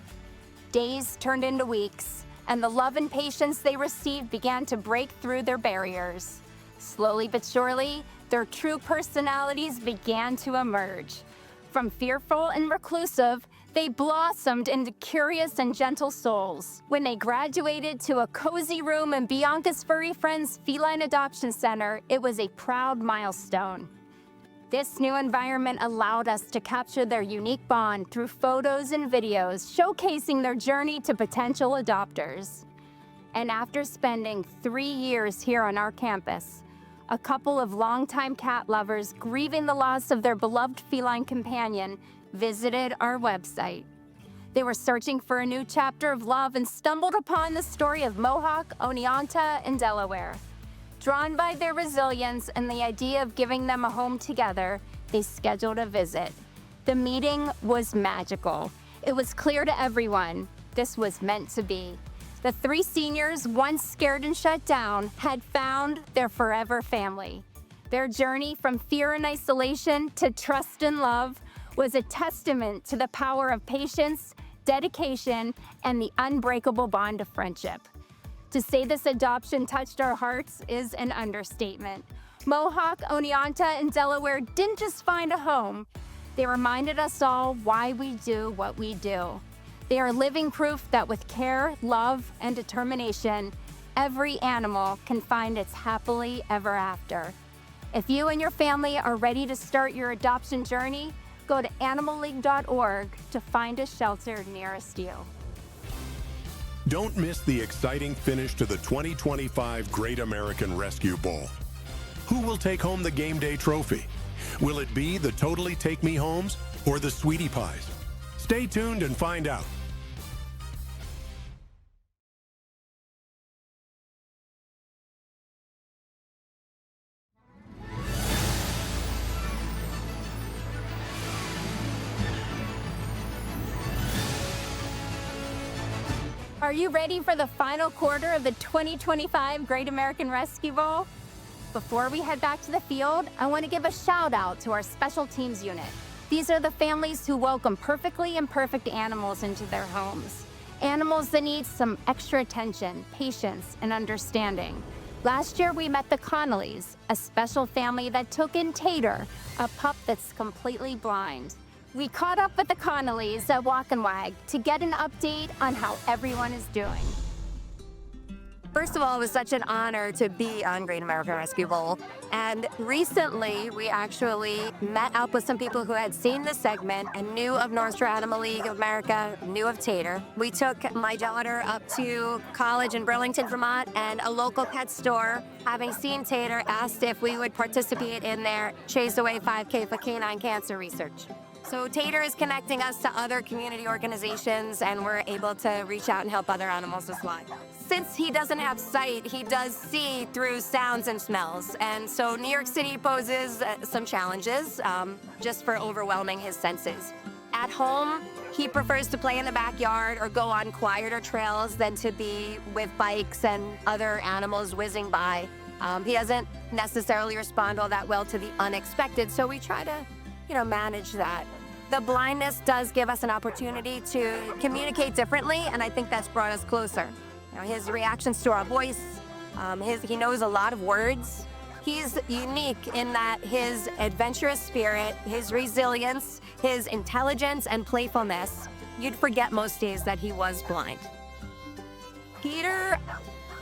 Days turned into weeks, and the love and patience they received began to break through their barriers. Slowly but surely, their true personalities began to emerge. From fearful and reclusive, they blossomed into curious and gentle souls. When they graduated to a cozy room in Bianca's Furry Friends Feline Adoption Center, it was a proud milestone. This new environment allowed us to capture their unique bond through photos and videos, showcasing their journey to potential adopters. And after spending 3 years here on our campus, a couple of longtime cat lovers grieving the loss of their beloved feline companion visited our website. They were searching for a new chapter of love and stumbled upon the story of Mohawk, Oneonta, and Delaware. Drawn by their resilience and the idea of giving them a home together, they scheduled a visit. The meeting was magical. It was clear to everyone this was meant to be. The 3 seniors, once scared and shut down, had found their forever family. Their journey from fear and isolation to trust and love was a testament to the power of patience, dedication, and the unbreakable bond of friendship. To say this adoption touched our hearts is an understatement. Mohawk, Oneonta, and Delaware didn't just find a home. They reminded us all why we do what we do. They are living proof that with care, love, and determination, every animal can find its happily ever after. If you and your family are ready to start your adoption journey, go to animalleague.org to find a shelter nearest you. Don't miss the exciting finish to the 2025 Great American Rescue Bowl. Who will take home the game day trophy? Will it be the Totally Take Me Homes or the Sweetie Pies? Stay tuned and find out. Are you ready for the final quarter of the 2025 Great American Rescue Bowl? Before we head back to the field, I want to give a shout out to our special teams unit. These are the families who welcome perfectly imperfect animals into their homes. Animals that need some extra attention, patience, and understanding. Last year, we met the Connollys, a special family that took in Tater, a pup that's completely blind. We caught up with the Connollys at Walk and Wag to get an update on how everyone is doing. First of all, it was such an honor to be on Great American Rescue Bowl. And recently, we actually met up with some people who had seen the segment and knew of North Shore Animal League of America, knew of Tater. We took my daughter up to college in Burlington, Vermont, and a local pet store, having seen Tater, asked if we would participate in their Chase Away 5K for canine cancer research. So Tater is connecting us to other community organizations, and we're able to reach out and help other animals as well. Since he doesn't have sight, he does see through sounds and smells. And so New York City poses some challenges just for overwhelming his senses. At home, he prefers to play in the backyard or go on quieter trails than to be with bikes and other animals whizzing by. He doesn't necessarily respond all that well to the unexpected, so we try to manage that. The blindness does give us an opportunity to communicate differently, and I think that's brought us closer. His reactions to our voice, he knows a lot of words. He's unique in that his adventurous spirit, his resilience, his intelligence and playfulness, you'd forget most days that he was blind. Peter,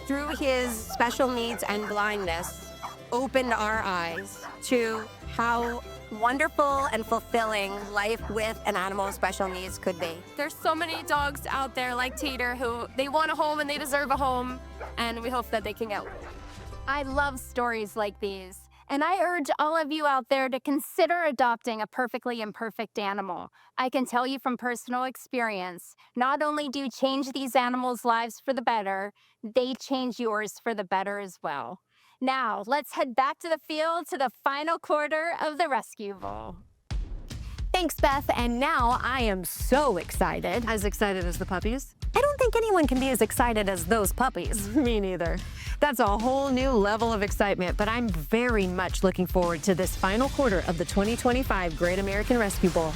through his special needs and blindness, opened our eyes to how wonderful and fulfilling life with an animal with special needs could be. There's so many dogs out there like Teeter who they want a home and they deserve a home, and we hope that they can get one. I love stories like these, and I urge all of you out there to consider adopting a perfectly imperfect animal. I can tell you from personal experience, not only do you change these animals' lives for the better, they change yours for the better as well. Now, let's head back to the field to the final quarter of the Rescue Bowl. Thanks, Beth. And now I am so excited. As excited as the puppies? I don't think anyone can be as excited as those puppies. Me neither. That's a whole new level of excitement, but I'm very much looking forward to this final quarter of the 2025 Great American Rescue Bowl.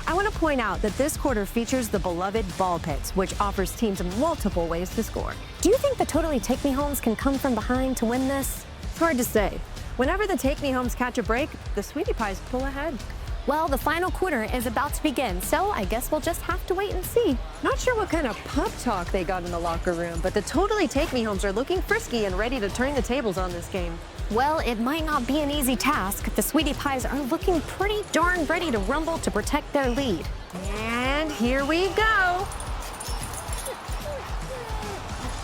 I want to point out that this quarter features the beloved ball pits, which offers teams multiple ways to score. Do you think the Totally Take Me Homes can come from behind to win this? It's hard to say. Whenever the Take Me Homes catch a break, the Sweetie Pies pull ahead. Well, the final quarter is about to begin, so I guess we'll just have to wait and see. Not sure what kind of pup talk they got in the locker room, but the Totally Take Me Homes are looking frisky and ready to turn the tables on this game. Well, it might not be an easy task. The Sweetie Pies are looking pretty darn ready to rumble to protect their lead. And here we go.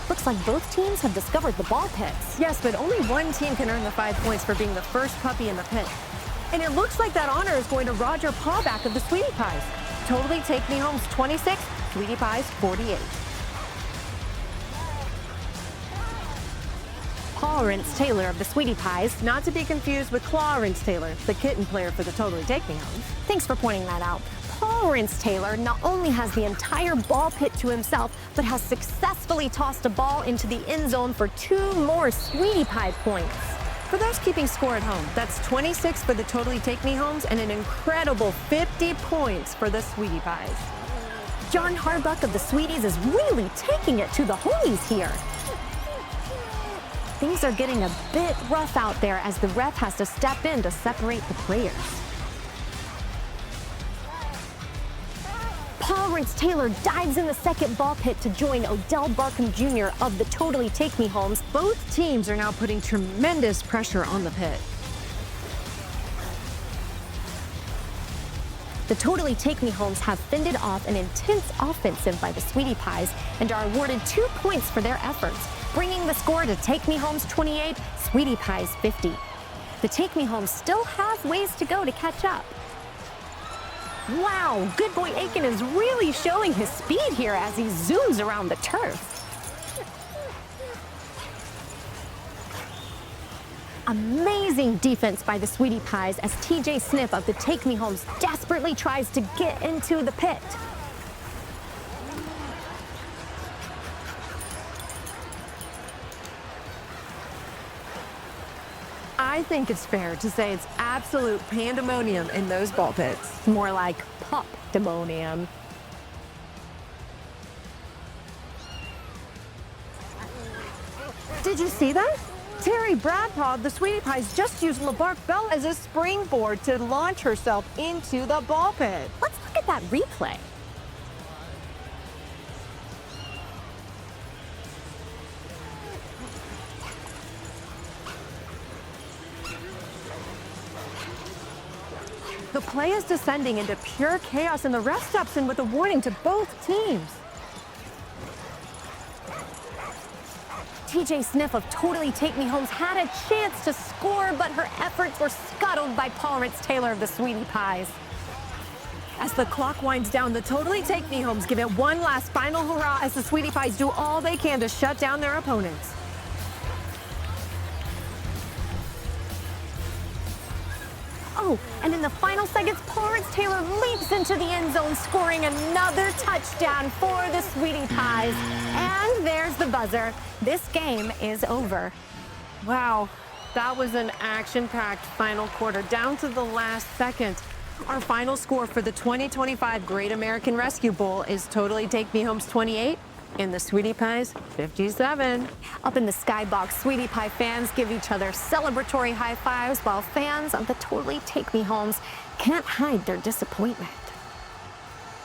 Looks like both teams have discovered the ball pits. Yes, but only one team can earn the 5 points for being the first puppy in the pit. And it looks like that honor is going to Roger Pawback of the Sweetie Pies. Totally Take Me Home's 26, Sweetie Pies 48. Paul Taylor of the Sweetie Pies. Not to be confused with Clarence Taylor, the kitten player for the Totally Take Me Home. Thanks for pointing that out. Paul Taylor not only has the entire ball pit to himself, but has successfully tossed a ball into the end zone for 2 more Sweetie Pie points. For those keeping score at home, that's 26 for the Totally Take Me Homes and an incredible 50 points for the Sweetie Pies. John Harbuck of the Sweeties is really taking it to the homies here. Things are getting a bit rough out there as the ref has to step in to separate the players. Paul Taylor dives in the second ball pit to join Odell Barkham Jr. of the Totally Take Me Homes. Both teams are now putting tremendous pressure on the pit. The Totally Take Me Homes have fended off an intense offensive by the Sweetie Pies and are awarded 2 points for their efforts, bringing the score to Take Me Homes 28, Sweetie Pies 50. The Take Me Homes still have ways to go to catch up. Wow, Good Boy Aiken is really showing his speed here as he zooms around the turf. Amazing defense by the Sweetie Pies as TJ Sniff of the Take Me Homes desperately tries to get into the pit. I think it's fair to say it's absolute pandemonium in those ball pits. More like pop-demonium. Did you see that? Terry Bradpaw of the Sweetie Pies just used LeBark Bell as a springboard to launch herself into the ball pit. Let's look at that replay. The play is descending into pure chaos, and the ref steps in with a warning to both teams. TJ Sniff of Totally Take Me Homes had a chance to score, but her efforts were scuttled by Paul Taylor of the Sweetie Pies. As the clock winds down, the Totally Take Me Homes give it one last final hurrah as the Sweetie Pies do all they can to shut down their opponents. Oh, and in the final seconds, Paul Taylor leaps into the end zone, scoring another touchdown for the Sweetie Pies. And there's the buzzer. This game is over. Wow, that was an action-packed final quarter, down to the last second. Our final score for the 2025 Great American Rescue Bowl is Totally Take Me Homes 28 and the Sweetie Pies 57. Up in the skybox, Sweetie Pie fans give each other celebratory high fives, while fans of the Totally Take Me Homes can't hide their disappointment.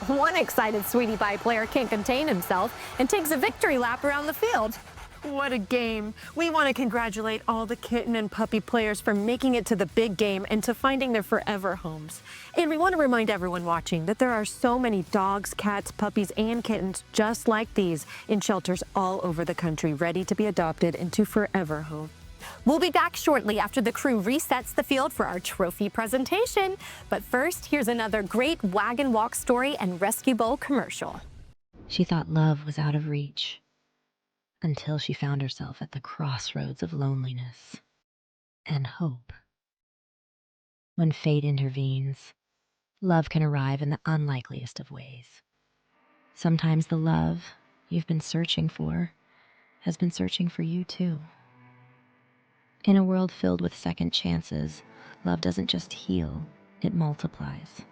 One excited Sweetie Pie player can't contain himself and takes a victory lap around the field. What a game. We want to congratulate all the kitten and puppy players for making it to the big game and to finding their forever homes. And we want to remind everyone watching that there are so many dogs, cats, puppies, and kittens just like these in shelters all over the country, ready to be adopted into forever homes. We'll be back shortly after the crew resets the field for our trophy presentation. But first, here's another great Wag and Walk story and Rescue Bowl commercial. She thought love was out of reach until she found herself at the crossroads of loneliness and hope. When fate intervenes, love can arrive in the unlikeliest of ways. Sometimes the love you've been searching for has been searching for you too. In a world filled with second chances, love doesn't just heal, it multiplies.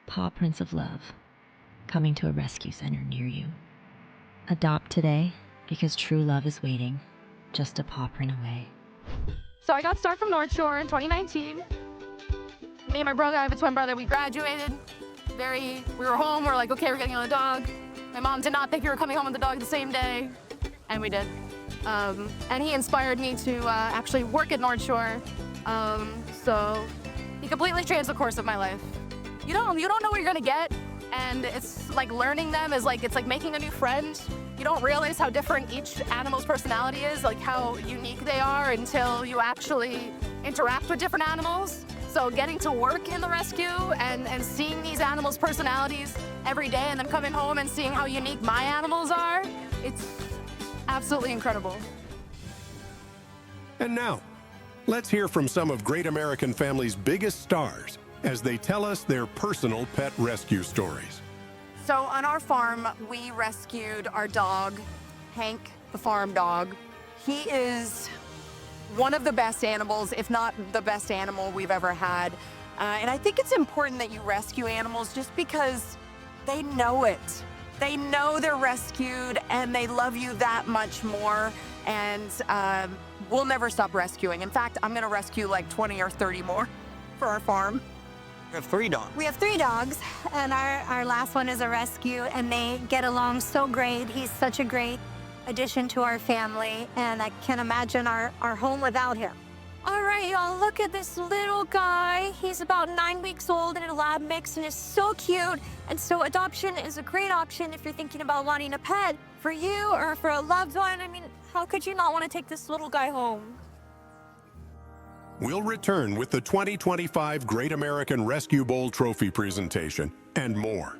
Paw Prints of Love, coming to a rescue center near you. Adopt today, because true love is waiting, just a paw print away. So I got Star from North Shore in 2019. Me and my brother, I have a twin brother, we graduated. We were home, we were like, okay, we're getting on a dog. My mom did not think we were coming home with the dog the same day, and we did. And he inspired me to actually work at North Shore. So he completely changed the course of my life. You don't know what you're gonna get, and it's like learning them is like, it's like making a new friend. You don't realize how different each animal's personality is, like how unique they are until you actually interact with different animals. So getting to work in the rescue and seeing these animals' personalities every day and then coming home and seeing how unique my animals are, it's absolutely incredible. And now, let's hear from some of Great American Family's biggest stars as they tell us their personal pet rescue stories. So on our farm, we rescued our dog, Hank, the farm dog. He is one of the best animals, if not the best animal we've ever had. And I think it's important that you rescue animals just because they know it. They know they're rescued and they love you that much more. And we'll never stop rescuing. In fact, I'm gonna rescue like 20 or 30 more for our farm. We have 3 dogs. We have 3 dogs, and our last one is a rescue, and they get along so great. He's such a great addition to our family, and I can't imagine our home without him. All right, y'all, look at this little guy. He's about 9 weeks old in a lab mix and is so cute. And so adoption is a great option if you're thinking about wanting a pet for you or for a loved one. I mean, how could you not want to take this little guy home? We'll return with the 2025 Great American Rescue Bowl Trophy presentation and more.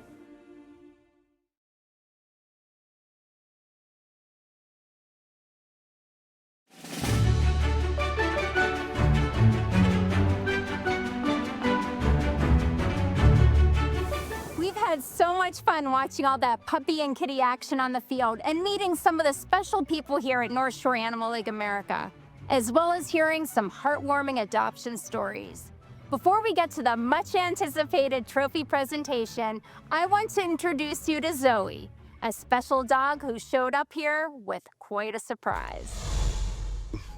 We've had so much fun watching all that puppy and kitty action on the field and meeting some of the special people here at North Shore Animal League America, as well as hearing some heartwarming adoption stories. Before we get to the much anticipated trophy presentation, I want to introduce you to Zoe, a special dog who showed up here with quite a surprise.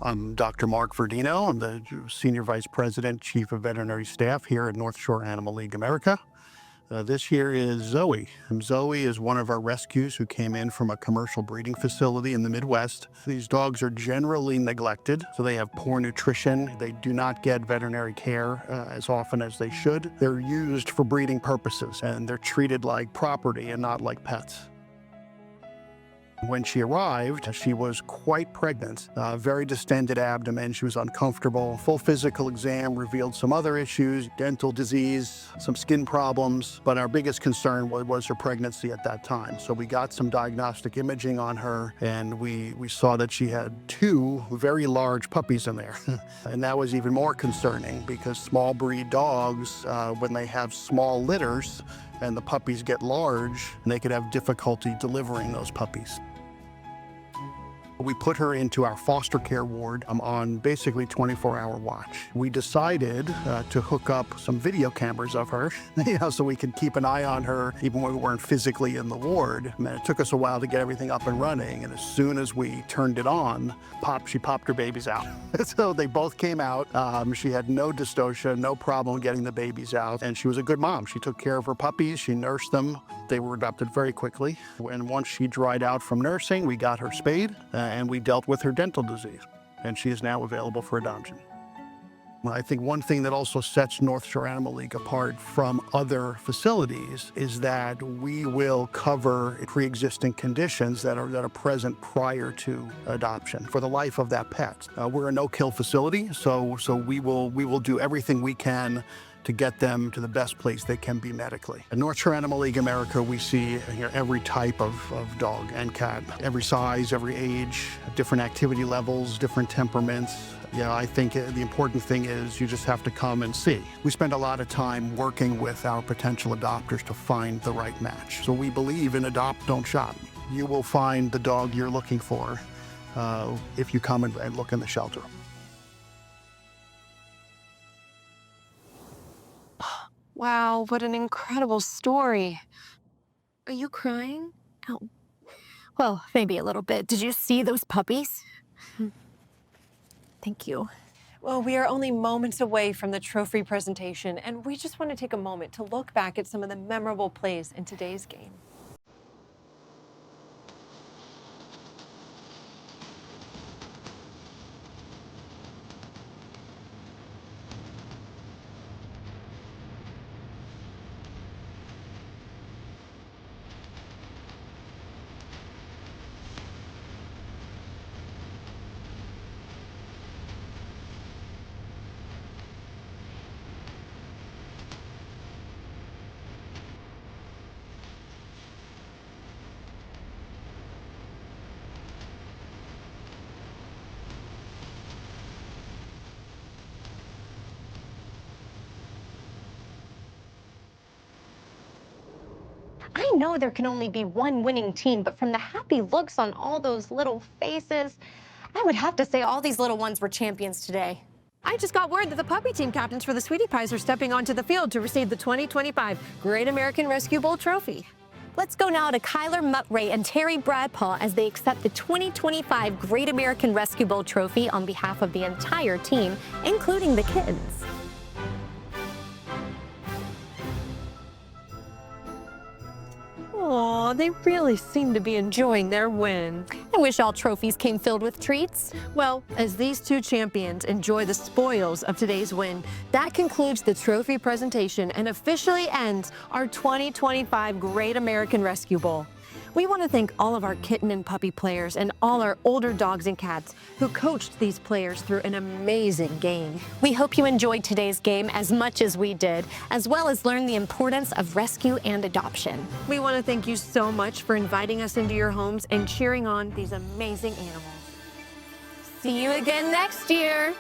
I'm Dr. Mark Verdino. I'm the Senior Vice President, Chief of Veterinary Staff here at North Shore Animal League America. This here is Zoe. Zoe is one of our rescues who came in from a commercial breeding facility in the Midwest. These dogs are generally neglected, so they have poor nutrition. They do not get veterinary care as often as they should. They're used for breeding purposes, and they're treated like property and not like pets. When she arrived, she was quite pregnant, very distended abdomen. She was uncomfortable. Full physical exam revealed some other issues, dental disease, some skin problems, but our biggest concern was her pregnancy at that time. So we got some diagnostic imaging on her, and we saw that she had 2 very large puppies in there. And that was even more concerning because small breed dogs, when they have small litters, and the puppies get large, and they could have difficulty delivering those puppies. We put her into our foster care ward on basically 24-hour watch. We decided to hook up some video cameras of her, so we could keep an eye on her even when we weren't physically in the ward. And it took us a while to get everything up and running, and as soon as we turned it on, she popped her babies out. So they both came out. She had no dystocia, no problem getting the babies out, and she was a good mom. She took care of her puppies, she nursed them. They were adopted very quickly. And once she dried out from nursing, we got her spayed. and we dealt with her dental disease, and she is now available for adoption. I think one thing that also sets North Shore Animal League apart from other facilities is that we will cover pre-existing conditions that are present prior to adoption for the life of that pet. We're a no-kill facility, so we will do everything we can to get them to the best place they can be medically. At North Shore Animal League America, we see every type of dog and cat, every size, every age, different activity levels, different temperaments. Yeah, I think the important thing is you just have to come and see. We spend a lot of time working with our potential adopters to find the right match. So we believe in adopt, don't shop. You will find the dog you're looking for if you come and look in the shelter. Wow, what an incredible story. Are you crying? Oh, well, maybe a little bit. Did you see those puppies? Thank you. Well, we are only moments away from the trophy presentation, and we just want to take a moment to look back at some of the memorable plays in today's game. I know there can only be one winning team, but from the happy looks on all those little faces, I would have to say all these little ones were champions today. I just got word that the puppy team captains for the Sweetie Pies are stepping onto the field to receive the 2025 Great American Rescue Bowl trophy. Let's go now to Kyler Muttray and Terry Bradpaw as they accept the 2025 Great American Rescue Bowl trophy on behalf of the entire team, including the kids. Aw, they really seem to be enjoying their win. I wish all trophies came filled with treats. Well, as these two champions enjoy the spoils of today's win, that concludes the trophy presentation and officially ends our 2025 Great American Rescue Bowl. We want to thank all of our kitten and puppy players and all our older dogs and cats who coached these players through an amazing game. We hope you enjoyed today's game as much as we did, as well as learned the importance of rescue and adoption. We want to thank you so much for inviting us into your homes and cheering on these amazing animals. See you again next year.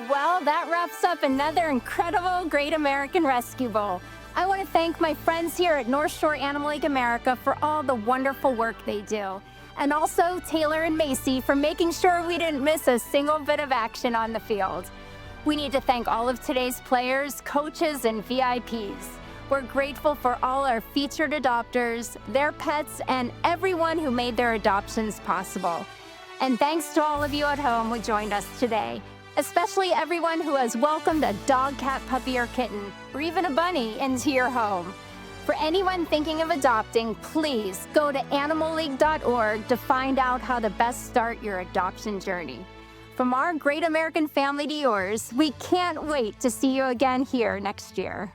Well, that wraps up another incredible Great American Rescue Bowl. I want to thank my friends here at North Shore Animal League America for all the wonderful work they do. And also Taylor and Macy for making sure we didn't miss a single bit of action on the field. We need to thank all of today's players, coaches, and VIPs. We're grateful for all our featured adopters, their pets, and everyone who made their adoptions possible. And thanks to all of you at home who joined us today. Especially everyone who has welcomed a dog, cat, puppy, or kitten, or even a bunny into your home. For anyone thinking of adopting, please go to animalleague.org to find out how to best start your adoption journey. From our Great American family to yours, we can't wait to see you again here next year.